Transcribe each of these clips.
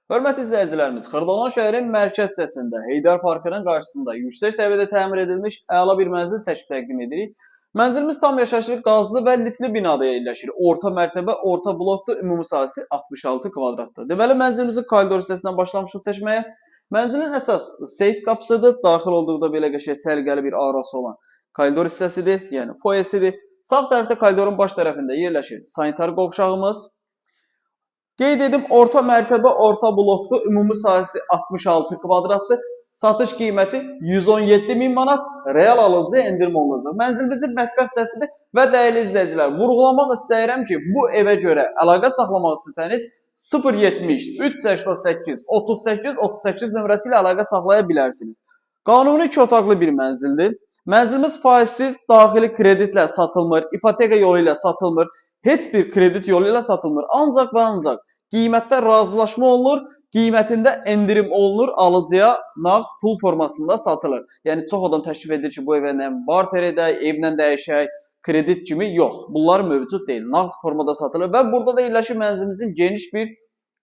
Hörmətli izləyicilərimiz, Xırdalan şəhərin mərkəz hissəsində Heydər Parkının qarşısında yüksək səviyyədə təmir edilmiş əla bir mənzil çəkib təqdim edirik. Mənzilimiz tam yaşayışlı, qazlı və lifli binada yerləşir. Orta mərtəbə, orta bloklu, ümumi sahəsi 66 kvadratdır. Deməli, mənzilimizin koridor hissəsindən başlamışıq çəkməyə. Mənzilin əsas seyf qapısıdır. Daxil olduqda belə qəşəng səliqəli bir aurası olan koridor hissəsidir, yəni foyesidir. Sağ tərəfdə koridorun baş tərəfində yerləşir sanitar qovşağımız. Qeyd edim, orta mərtəbə, orta bloklu, ümumi sahəsi 66 kvadratdır. Satış qiyməti 117.000 manat, real alıcıya endirim olunacaq. Mənzilimizin mətbəx hissəsidir və dəyərli izləyicilər, vurğulamaq istəyirəm ki, bu evə görə əlaqə saxlamaq istəsəniz 070 388 38 38 nömrəsi ilə əlaqə saxlaya bilərsiniz. Qanuni 2 otaqlı bir mənzildir. Mənzilimiz faizsiz, daxili kreditlə satılmır, ipoteka yolu ilə satılmır. Heç bir kredit yolu ilə satılmır. Ancaq və ancaq qiymətdə razılaşma olunur, qiymətində endirim olunur, alıcıya nağd pul formasında satılır. Yəni çox adam təklif edir ki, bu evə nə barter edək, evlə dəyişək, kredit kimi yox. Bunlar mövcud deyil. Nağd formada satılır və burada da yerləşir mənzilimizin geniş bir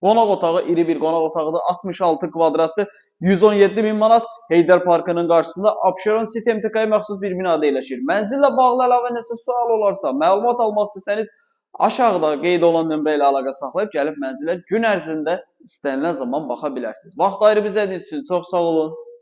qonaq otağı, iri bir qonaq otağıdır. 66 kvadratlı, 117.000 manat Heydər Parkının qarşısında Abşeron City MTK-ya məxsus bir binada yerləşir. Mənzillə bağlı əlavə nəsə sual olarsa, məlumat almaq istəsəniz aşağıda qeyd olan nömrə ilə əlaqə saxlayıb gəlib mənzilə gün ərzində istənilən zaman baxa bilərsiniz. Vaxt ayırıb izlədiyiniz üçün çox sağ olun.